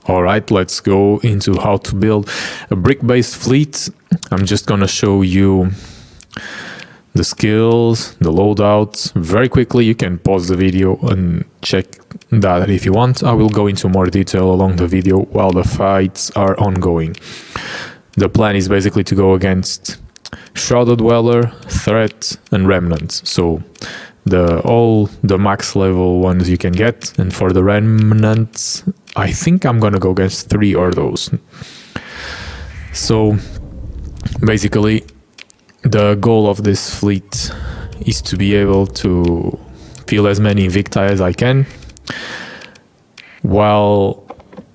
Alright, let's go into how to build a brick-based fleet. I'm just gonna show you the skills, the loadouts very quickly. You can pause the video and check that if you want. I will go into more detail along the video while the fights are ongoing. The plan is basically to go against Shrouded Dweller, Threat and Remnant. So all the max level ones you can get, and for the Remnants I think I'm gonna go against 3 Ordos. So basically the goal of this fleet is to be able to field as many Invicti as I can, while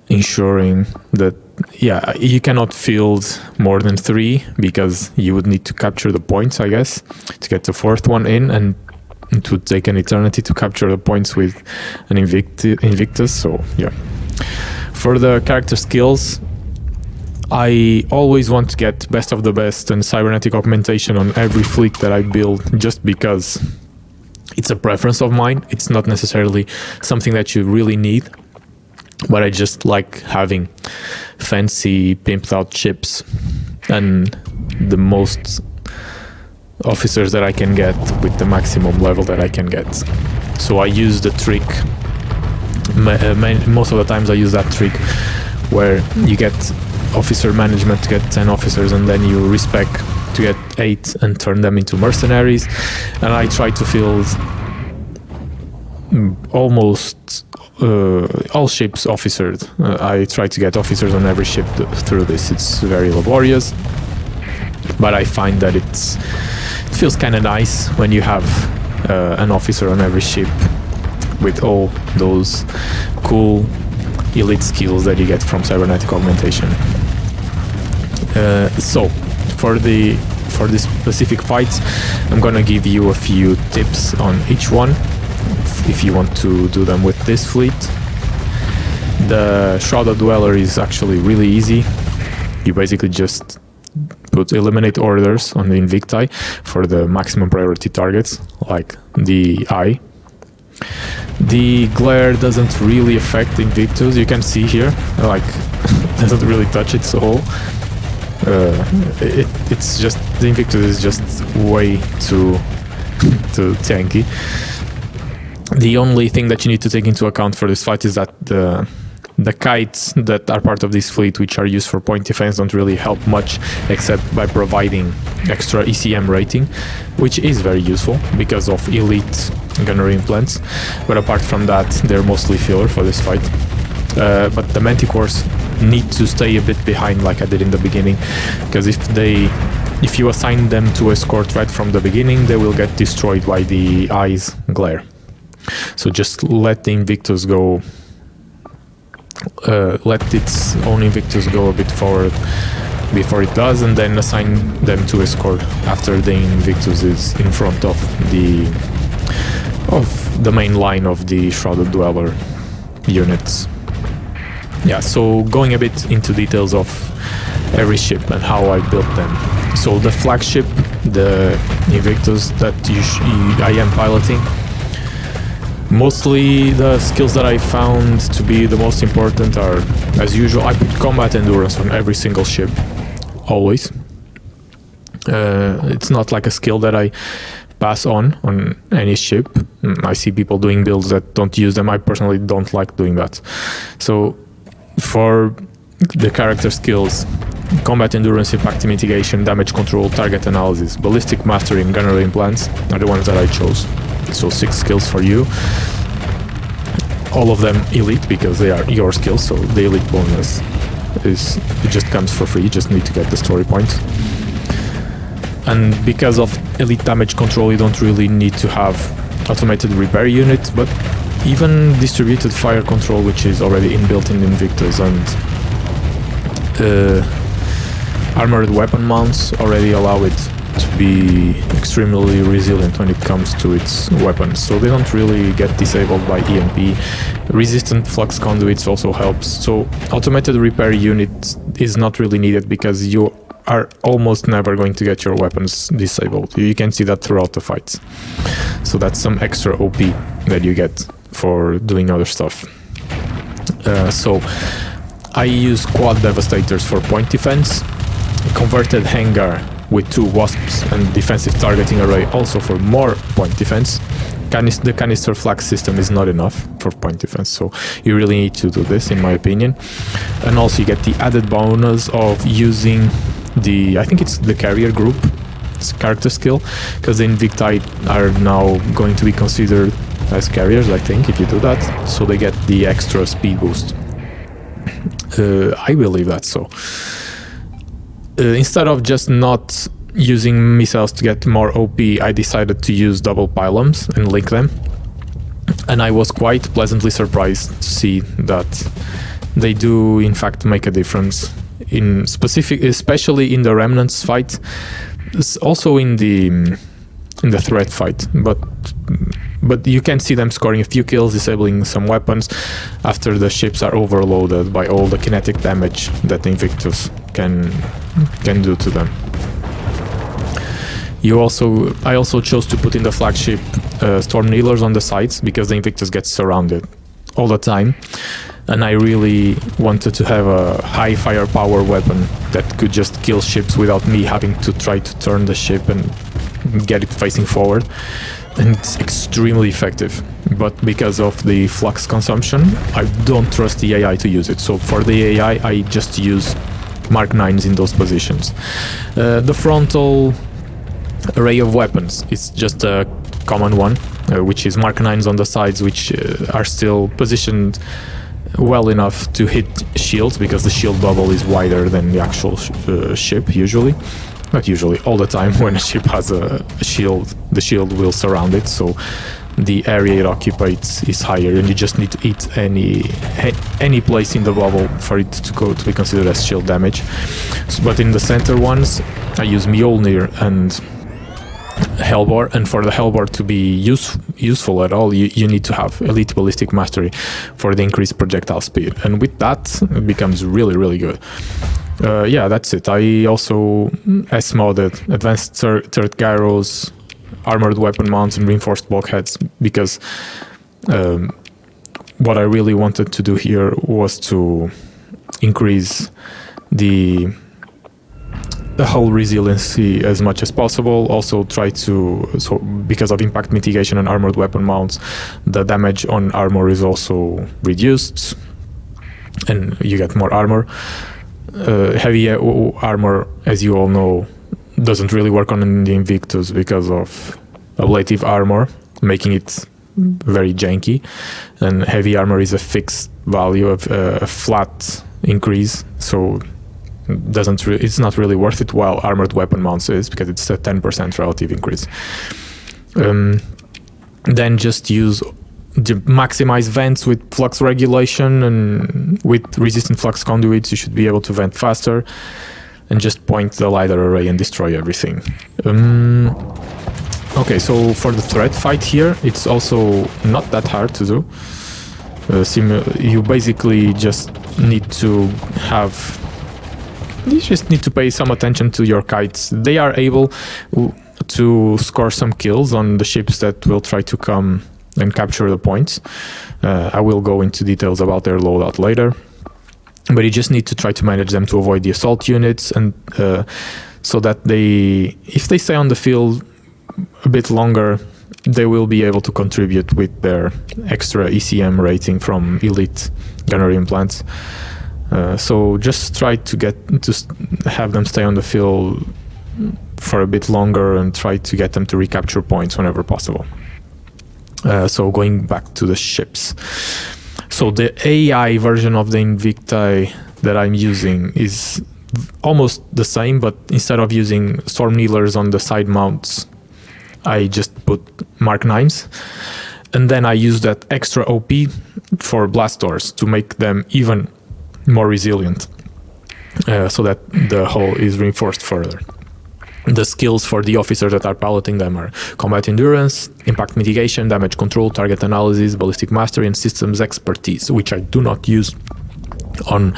ensuring that, yeah, you cannot field more than 3 because you would need to capture the points, I guess, to get the 4th one in, and it would take an eternity to capture the points with an Invictus. So yeah, for the character skills, I always want to get best of the best and cybernetic augmentation on every fleet that I build, just because it's a preference of mine. It's not necessarily something that you really need, but I just like having fancy pimped out ships and the most officers that I can get with the maximum level that I can get. So I use the trick, most of the times I use that trick where you get officer management to get 10 officers and then you respec to get 8 and turn them into mercenaries, and I try to field almost all ships officered. I try to get officers on every ship through this. It's very laborious, but I find that it feels kind of nice when you have an officer on every ship with all those cool elite skills that you get from cybernetic augmentation. So for this specific fights, I'm gonna give you a few tips on each one if you want to do them with this fleet. The Shrouded Dweller is actually really easy. You basically just put eliminate orders on the Invicti for the maximum priority targets, like the eye. The glare doesn't really affect Invictus. You can see here, like, doesn't really touch its hull. It's just, the Invictus is just way too tanky. The only thing that you need to take into account for this fight is that the kites that are part of this fleet, which are used for point defense, don't really help much except by providing extra ECM rating, which is very useful because of elite gunnery implants. But apart from that, they're mostly filler for this fight. But the Manticores need to stay a bit behind, like I did in the beginning, because if you assign them to escort right from the beginning, they will get destroyed by the eye's glare. So just let the Invictus go. Let its own Invictus go a bit forward before it does, and then assign them to escort after the Invictus is in front of the main line of the Shrouded Dweller units. Yeah, so going a bit into details of every ship and how I built them. So the flagship, the Invictus that I am piloting, mostly the skills that I found to be the most important are, as usual, I put combat endurance on every single ship, always. It's not like a skill that I pass on any ship. I see people doing builds that don't use them. I personally don't like doing that. So for the character skills, combat endurance, impact mitigation, damage control, target analysis, ballistic mastery and gunnery implants are the ones that I chose. So 6 skills for you, all of them elite because they are your skills. So the elite bonus it just comes for free. You just need to get the story points. And because of elite damage control, you don't really need to have automated repair units, but even distributed fire control, which is already inbuilt in Invictus, and armored weapon mounts already allow it to be extremely resilient when it comes to its weapons, so they don't really get disabled by EMP. Resistant flux conduits also helps, so automated repair unit is not really needed because you are almost never going to get your weapons disabled. You can see that throughout the fights, so that's some extra OP that you get for doing other stuff. So I use quad devastators for point defense, converted hangar with 2 wasps and defensive targeting array also for more point defense. The canister flag system is not enough for point defense, so you really need to do this, in my opinion. And also you get the added bonus of using I think it's the carrier group character skill, because the Invicti are now going to be considered as carriers, I think, if you do that, so they get the extra speed boost. I believe that's so. Instead of just not using missiles to get more OP, I decided to use double pylons and link them, and I was quite pleasantly surprised to see that they do in fact make a difference, especially in the Remnants fight, also in the threat fight, but you can see them scoring a few kills, disabling some weapons after the ships are overloaded by all the kinetic damage that the Invictus can do to them. I also chose to put in the flagship storm kneelers on the sides, because the Invictus gets surrounded all the time, and I really wanted to have a high firepower weapon that could just kill ships without me having to try to turn the ship and get it facing forward. And it's extremely effective, but because of the flux consumption, I don't trust the AI to use it. So for the AI, I just use Mark 9s in those positions. The frontal array of weapons is just a common one, which is Mark 9s on the sides, which are still positioned well enough to hit shields, because the shield bubble is wider than the actual ship usually. Not usually, all the time. When a ship has a shield, the shield will surround it, so the area it occupies is higher, and you just need to hit any place in the bubble for it to be considered as shield damage. But in the center ones, I use Mjolnir and Hellbore, and for the Hellbore to be useful at all, you need to have Elite Ballistic Mastery for the increased projectile speed, and with that, it becomes really, really good. Yeah, that's it. I also S-modded Advanced Turret Gyros, Armored Weapon Mounts, and Reinforced Bulkheads, because what I really wanted to do here was to increase the hull resiliency as much as possible. Also try to, so because of impact mitigation and armored weapon mounts, the damage on armor is also reduced, and you get more armor. Heavy armor, as you all know, doesn't really work on the Invictus because of ablative armor, making it very janky, and heavy armor is a fixed value of a flat increase, so it's not really worth it, while armored weapon mounts is, because it's a 10% relative increase. Then just maximize vents with flux regulation, and with resistant flux conduits you should be able to vent faster, and just point the LiDAR array and destroy everything. Okay, so for the threat fight here, it's also not that hard to do. You basically just need to pay some attention to your kites. They are able to score some kills on the ships that will try to come and capture the points. I will go into details about their loadout later, but you just need to try to manage them to avoid the assault units, and so that if they stay on the field a bit longer, they will be able to contribute with their extra ECM rating from elite gunnery implants. So just try to have them stay on the field for a bit longer, and try to get them to recapture points whenever possible. So going back to the ships. So the AI version of the Invicti that I'm using is almost the same, but instead of using storm kneelers on the side mounts, I just put Mark 9s, and then I use that extra OP for blast doors to make them even more resilient, so that the hull is reinforced further. The skills for the officers that are piloting them are combat endurance, impact mitigation, damage control, target analysis, ballistic mastery, and systems expertise, which I do not use on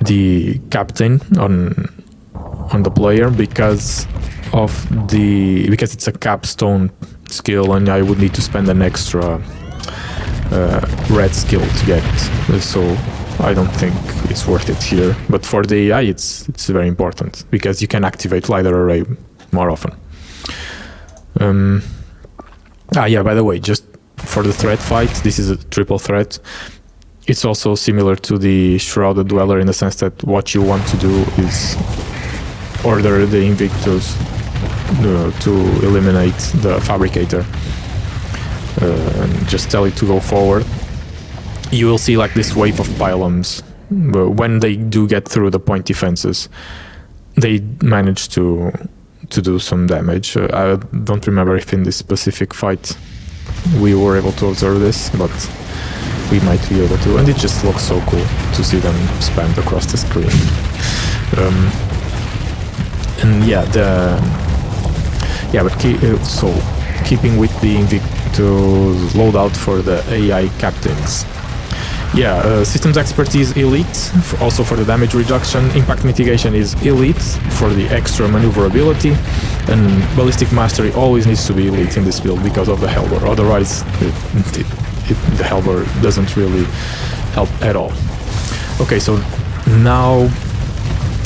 the captain, on the player, because it's a capstone skill, and I would need to spend an extra red skill to get it. So I don't think it's worth it here. But for the AI, it's very important because you can activate lidar array more often. Yeah, by the way, just for the threat fight, this is a triple threat. It's also similar to the Shrouded Dweller in the sense that what you want to do is order the Invictus to eliminate the Fabricator and just tell it to go forward. You will see like this wave of pylons. When they do get through the point defenses, they manage to do some damage. I don't remember if in this specific fight we were able to observe this, but we might be able to, and it just looks so cool to see them spammed across the screen. And yeah, so keeping with the Invictus loadout for the AI captains. Yeah, systems expertise elite, also for the damage reduction. Impact mitigation is elite for the extra maneuverability, and ballistic mastery always needs to be elite in this build because of the Hellbore. Otherwise, the Hellbore doesn't really help at all. Okay, so now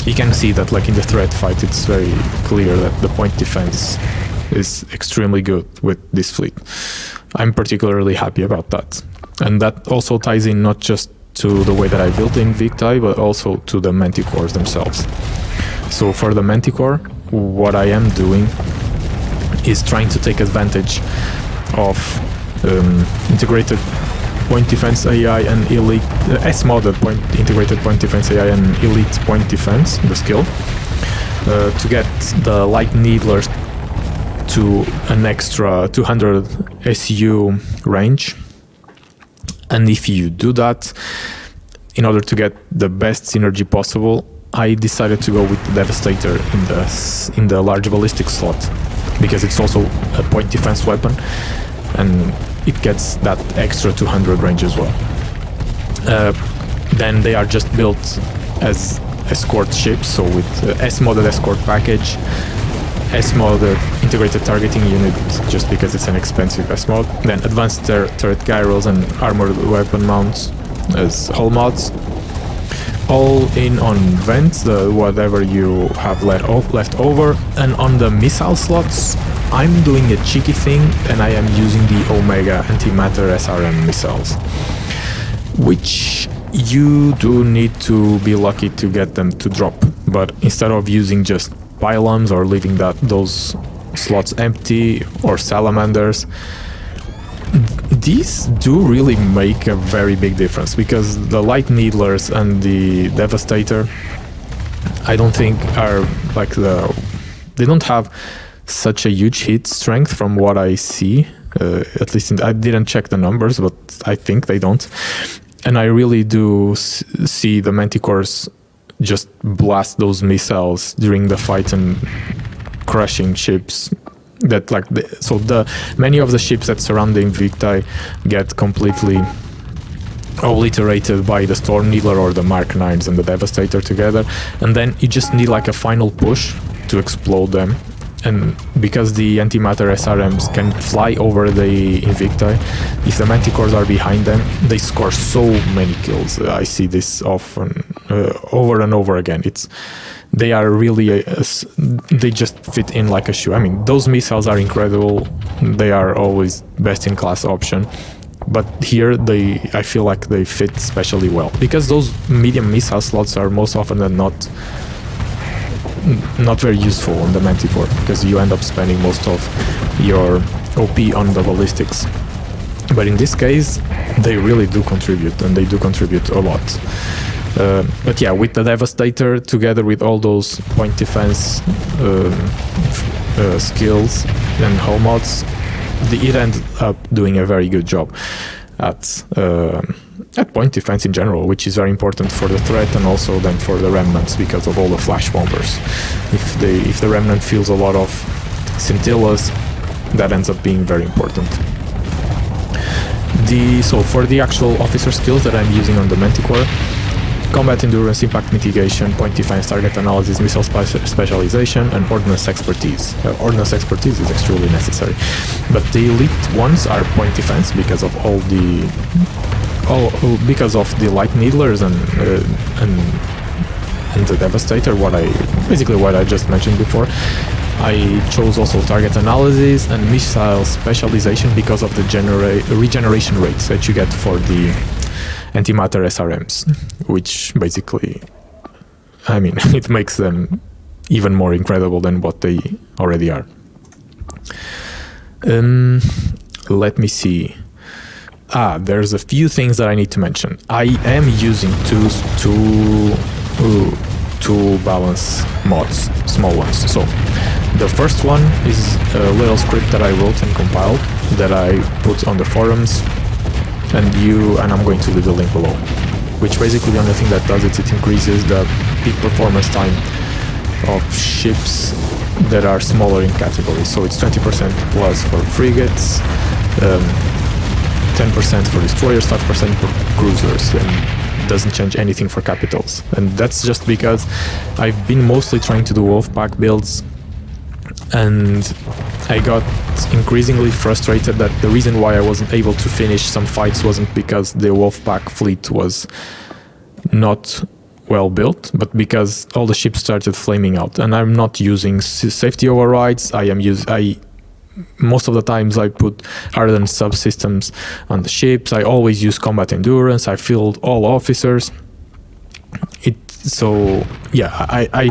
you can see that, like in the threat fight, it's very clear that the point defense is extremely good with this fleet. I'm particularly happy about that. And that also ties in not just to the way that I built the Invicti, but also to the Manticores themselves. So for the Manticore, what I am doing is trying to take advantage of integrated point defense AI and elite S-modded integrated point defense AI and elite point defense, the skill, to get the light needlers to an extra 200 SU range. And if you do that, in order to get the best synergy possible, I decided to go with the Devastator in the large ballistic slot, because it's also a point defense weapon, and it gets that extra 200 range as well. Then they are just built as escort ships, so with S-modded escort package, S-modded integrated targeting unit, just because it's an expensive S-mod, then advanced turret gyros and armored weapon mounts as hull mods, all in on vents, whatever you have left over. And on the missile slots, I'm doing a cheeky thing, and I am using the Omega antimatter SRM missiles, which you do need to be lucky to get them to drop. But instead of using just pylons or leaving those slots empty, or salamanders, these do really make a very big difference, because the light needlers and the Devastator, I don't think are like they don't have such a huge hit strength from what I see, at least I didn't check the numbers, but I think they don't. And I really do see the Manticores just blast those missiles during the fight and crushing ships that many of the ships that surround the Invicti get completely obliterated by the Storm Needler or the Mark 9s and the Devastator together, and then you just need like a final push to explode them. And because the antimatter SRMs can fly over the Invicti, if the Manticores are behind them, they score so many kills. I see this often, over and over again. They are really, they just fit in like a shoe. I mean, those missiles are incredible. They are always best in class option. But here, I feel like they fit especially well, because those medium missile slots are most often than not very useful on the Manticore, because you end up spending most of your OP on the ballistics. But in this case, they really do contribute, and they do contribute a lot. But yeah, with the Devastator, together with all those point defense skills and hull mods, it ended up doing a very good job at point defense in general, which is very important for the threat and also then for the remnants, because of all the flash bombers. If the remnant feels a lot of scintillas, that ends up being very important. So for the actual officer skills that I'm using on the Manticore: combat endurance, impact mitigation, point defense, target analysis, missile specialization, and ordnance expertise. Ordnance expertise is extremely necessary, but the elite ones are point defense because of all the because of the light needlers and the Devastator, what I just mentioned before, I chose also target analysis and missile specialization because of the regeneration rates that you get for the antimatter SRMs, which basically, I mean, it makes them even more incredible than what they already are. Let me see. There's a few things that I need to mention. I am using two balance mods, small ones. So the first one is a little script that I wrote and compiled that I put on the forums, and I'm going to leave the link below, which basically the only thing that does it increases the peak performance time of ships that are smaller in category. So it's 20% plus for frigates, 10% for destroyers, 5% for cruisers, and doesn't change anything for capitals. And that's just because I've been mostly trying to do Wolfpack builds, and I got increasingly frustrated that the reason why I wasn't able to finish some fights wasn't because the Wolfpack fleet was not well built, but because all the ships started flaming out. And I'm not using safety overrides. Most of the times I put hardened subsystems on the ships. I always use combat endurance. I filled all officers. I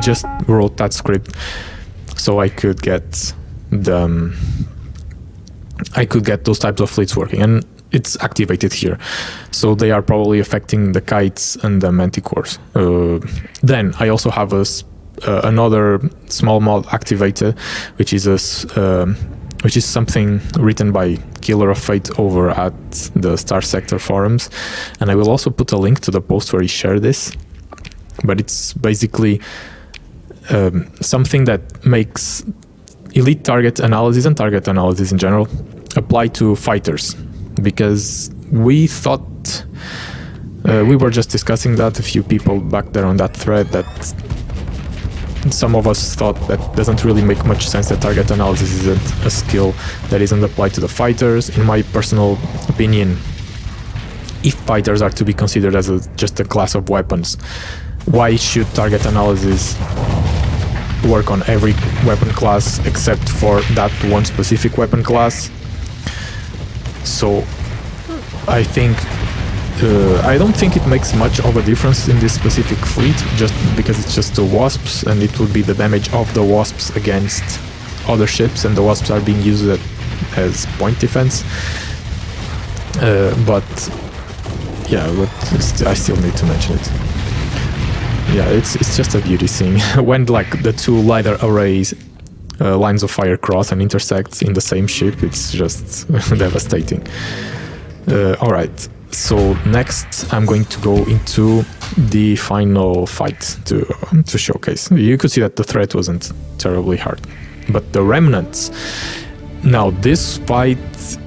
just wrote that script so I could get those types of fleets working, and it's activated here. So they are probably affecting the Kites and the Manticores. Then I also have another small mod activated, which is something written by Killer of Fate over at the Starsector forums, and I will also put a link to the post where he shared this. But it's basically something that makes elite target analysis and target analysis in general apply to fighters, because we thought we were just discussing that, a few people back there on that thread, that some of us thought that doesn't really make much sense, that target analysis isn't a skill that isn't applied to the fighters. In my personal opinion, if fighters are to be considered as just a class of weapons, why should target analysis work on every weapon class except for that one specific weapon class? So I don't think it makes much of a difference in this specific fleet, just because it's just the Wasps, and it would be the damage of the Wasps against other ships, and the Wasps are being used as point defense. But I still need to mention it. Yeah, it's just a beauty thing. When like the two lidar arrays lines of fire cross and intersect in the same ship, it's just devastating. Alright, so next I'm going to go into the final fight to showcase. You could see that the threat wasn't terribly hard, but the Remnants. Now this fight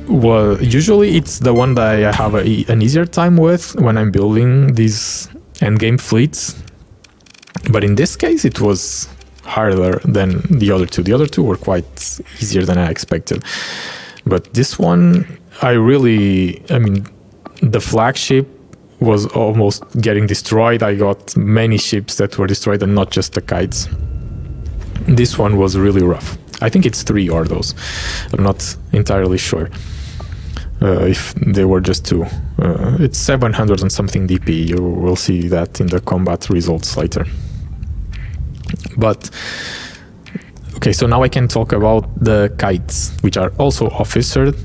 usually it's the one that I have an easier time with when I'm building these endgame fleets, but in this case it was harder than the other two. The other two were quite easier than I expected, but this one the flagship was almost getting destroyed. I got many ships that were destroyed and not just the Kites. This one was really rough. I think it's 3 Ordos. I'm not entirely sure if they were just 2. It's 700 and something DP. You will see that in the combat results later. But okay, so now I can talk about the Kites, which are also officered,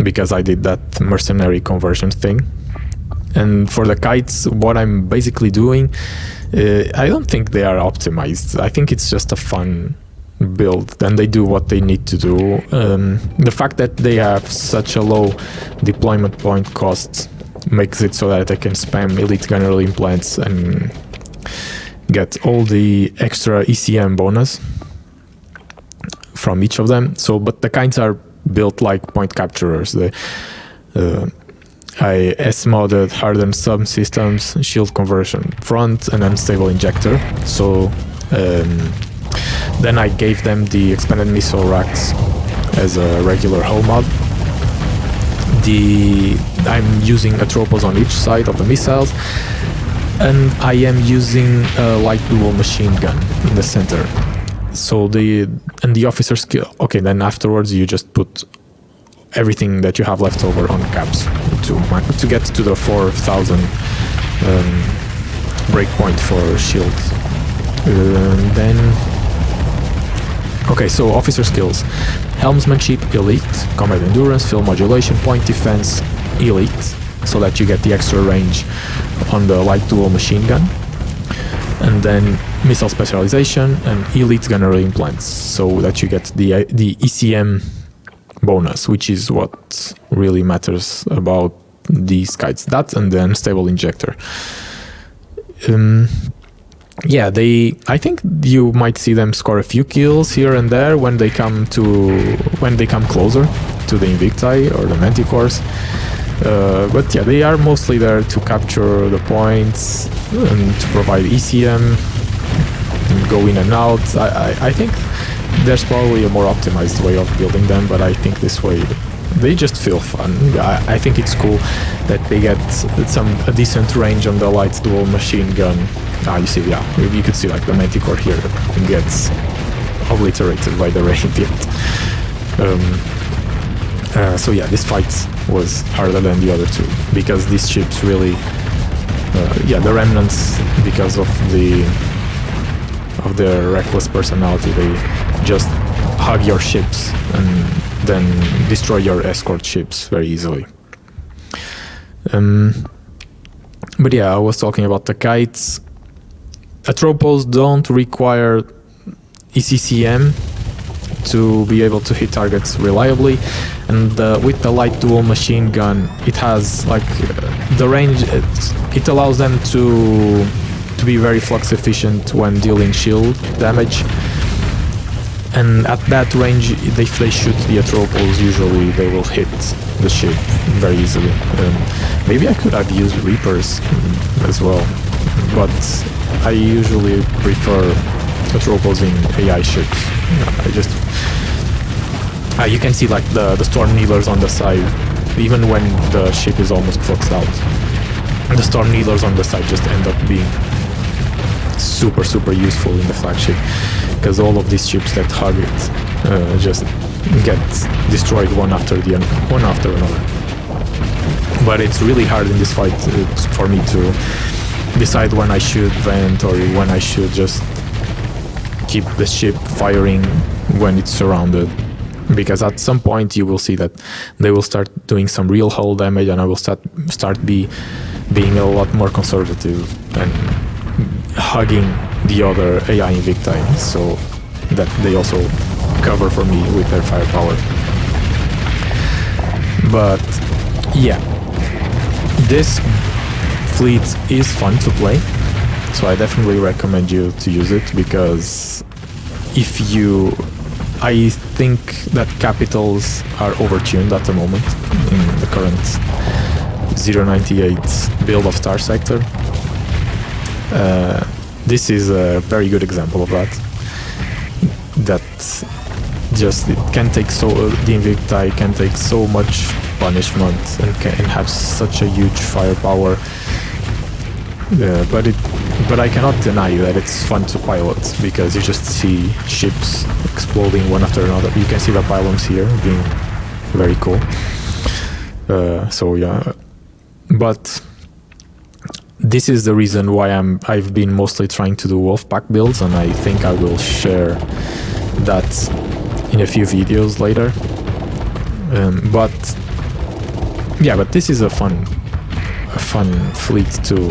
because I did that mercenary conversion thing. And for the Kites, what I'm basically doing, I don't think they are optimized. I think it's just a fun build, and they do what they need to do. The fact that they have such a low deployment point cost makes it so that I can spam elite gunner implants and get all the extra ECM bonus from each of them. So, but the Kites are built like point capturers. I S-modded hardened subsystems, shield conversion front, and unstable injector. So then I gave them the expanded missile racks as a regular hull mod. The I'm using Atropos on each side of the missiles, and I am using a light dual machine gun in the center. So the officer skill. Okay, then afterwards you just put everything that you have left over on caps to get to the 4,000 breakpoint for shields. Then okay, so officer skills: helmsmanship elite, combat endurance, field modulation, point defense elite, so that you get the extra range on the light dual machine gun, and then missile specialization and elite gunnery implants, so that you get the ECM bonus, which is what really matters about these kites. That and the unstable injector. Yeah, I think you might see them score a few kills here and there when they come closer to the Invicti or the Manticores. But yeah, they are mostly there to capture the points and to provide ECM and go in and out. I think there's probably a more optimized way of building them, but I think this way they just feel fun. I think it's cool that they get a decent range on the light dual machine gun. You see, yeah, you could see like the Manticore here gets obliterated by the Radiant. So yeah, this fight was harder than the other two, because these ships really, yeah, the Remnants, because of their reckless personality, they just hug your ships and then destroy your escort ships very easily. But yeah, I was talking about the kites. Atropos don't require ECCM to be able to hit targets reliably, and with the light dual machine gun, it has like the range. It allows them to be very flux efficient when dealing shield damage. And at that range, if they shoot the Atropos, usually they will hit the ship very easily. Maybe I could have used Reapers as well, but I usually prefer Atropos in AI ships. You can see like the Storm Needlers on the side, even when the ship is almost fluxed out. The Storm Needlers on the side just end up being super useful in the flagship, because all of these ships that hug it just get destroyed one after another. But it's really hard in this fight for me to decide when I should vent or when I should just keep the ship firing when it's surrounded, because at some point you will see that they will start doing some real hull damage, and I will start being a lot more conservative and hugging the other AI Invicti, so that they also cover for me with their firepower. But yeah, this fleet is fun to play, so I definitely recommend you to use it, because I think that capitals are overtuned at the moment in the current 0.98 build of Starsector. This is a very good example of that. The Invicti can take so much punishment and can have such a huge firepower. But I cannot deny that it's fun to pilot, because you just see ships exploding one after another. You can see the pylons here being very cool. So yeah, but this is the reason why I've been mostly trying to do Wolfpack builds, and I think I will share that in a few videos later. But this is a fun fleet to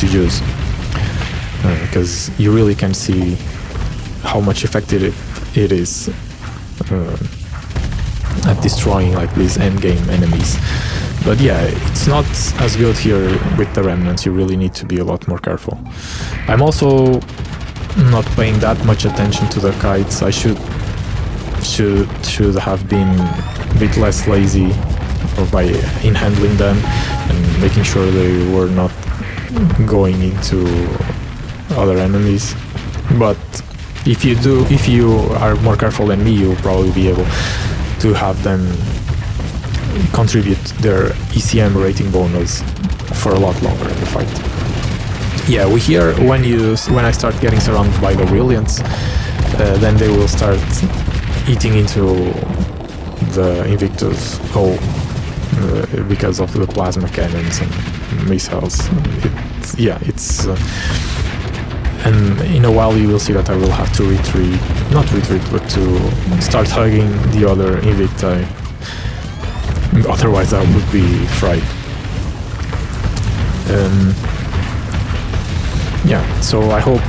use, because you really can see how much effective it is at destroying like these endgame enemies. But yeah, it's not as good here with the Remnants. You really need to be a lot more careful. I'm also not paying that much attention to the kites. I should have been a bit less lazy in handling them and making sure they were not going into other enemies. But if you are more careful than me, you'll probably be able to have them contribute their ECM rating bonus for a lot longer in the fight. Yeah, we hear when I start getting surrounded by the brilliants, then they will start eating into the Invictus hole because of the plasma cannons and missiles. And in a while you will see that I will have to not retreat, but to start hugging the other Invicti. Otherwise I would be fried. Yeah, so I hope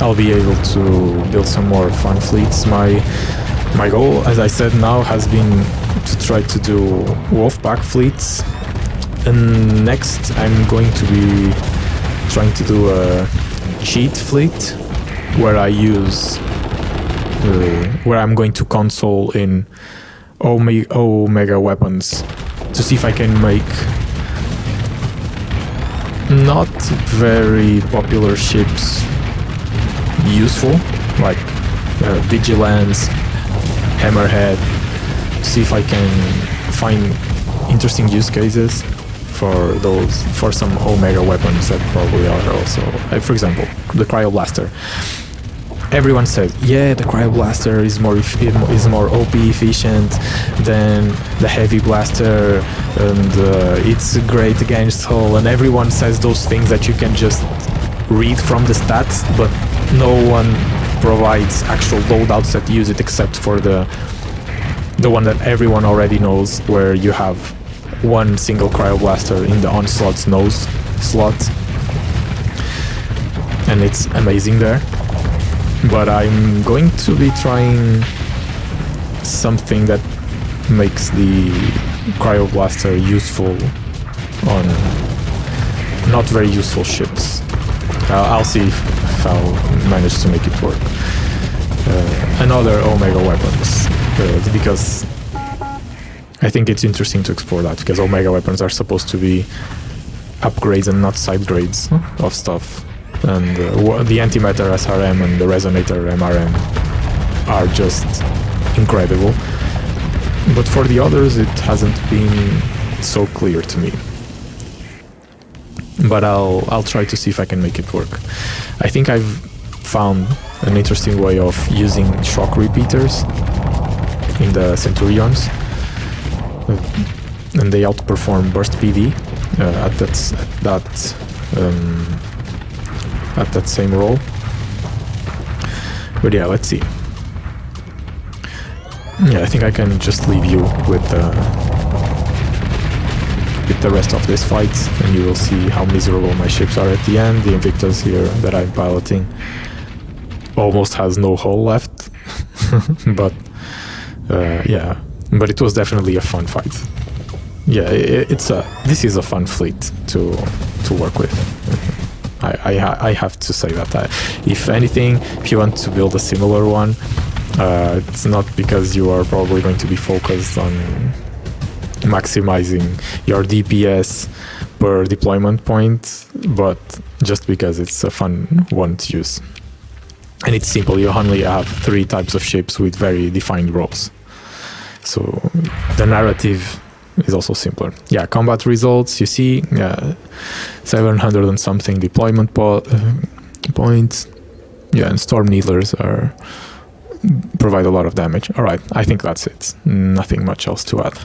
I'll be able to build some more fun fleets. My goal, as I said now, has been to try to do Wolfpack fleets. And next I'm going to be trying to do a cheat fleet where I'm going to console in Omega weapons to see if I can make not very popular ships useful, like Vigilance, Hammerhead, to see if I can find interesting use cases for some Omega weapons that probably are also, for example, the Cryoblaster. Everyone says, yeah, the Cryoblaster is more OP efficient than the Heavy Blaster, and it's great against hull, and everyone says those things that you can just read from the stats, but no one provides actual loadouts that use it except for the one that everyone already knows, where you have one single Cryoblaster in the Onslaught's nose slot, and it's amazing there. But I'm going to be trying something that makes the Cryoblaster useful on not very useful ships. I'll see if I'll manage to make it work. Another Omega weapons, because I think it's interesting to explore that, because Omega weapons are supposed to be upgrades and not side grades of stuff. And the Antimatter SRM and the Resonator MRM are just incredible. But for the others, it hasn't been so clear to me. But I'll try to see if I can make it work. I think I've found an interesting way of using shock repeaters in the Centurions, and they outperform burst PV at that same roll. But yeah, let's see. Yeah, I think I can just leave you with the rest of this fight, and you will see how miserable my ships are at the end. The Invictus here that I'm piloting almost has no hull left. But yeah, but it was definitely a fun fight. Yeah, this is a fun fleet to work with. I have to say that. If anything, if you want to build a similar one, it's not because you are probably going to be focused on maximizing your DPS per deployment point, but just because it's a fun one to use. And it's simple, you only have 3 types of ships with very defined roles. So the narrative is also simpler. Yeah, combat results, you see, 700 and something deployment points. Yeah, and Storm Needlers provide a lot of damage. Alright, I think that's it. Nothing much else to add.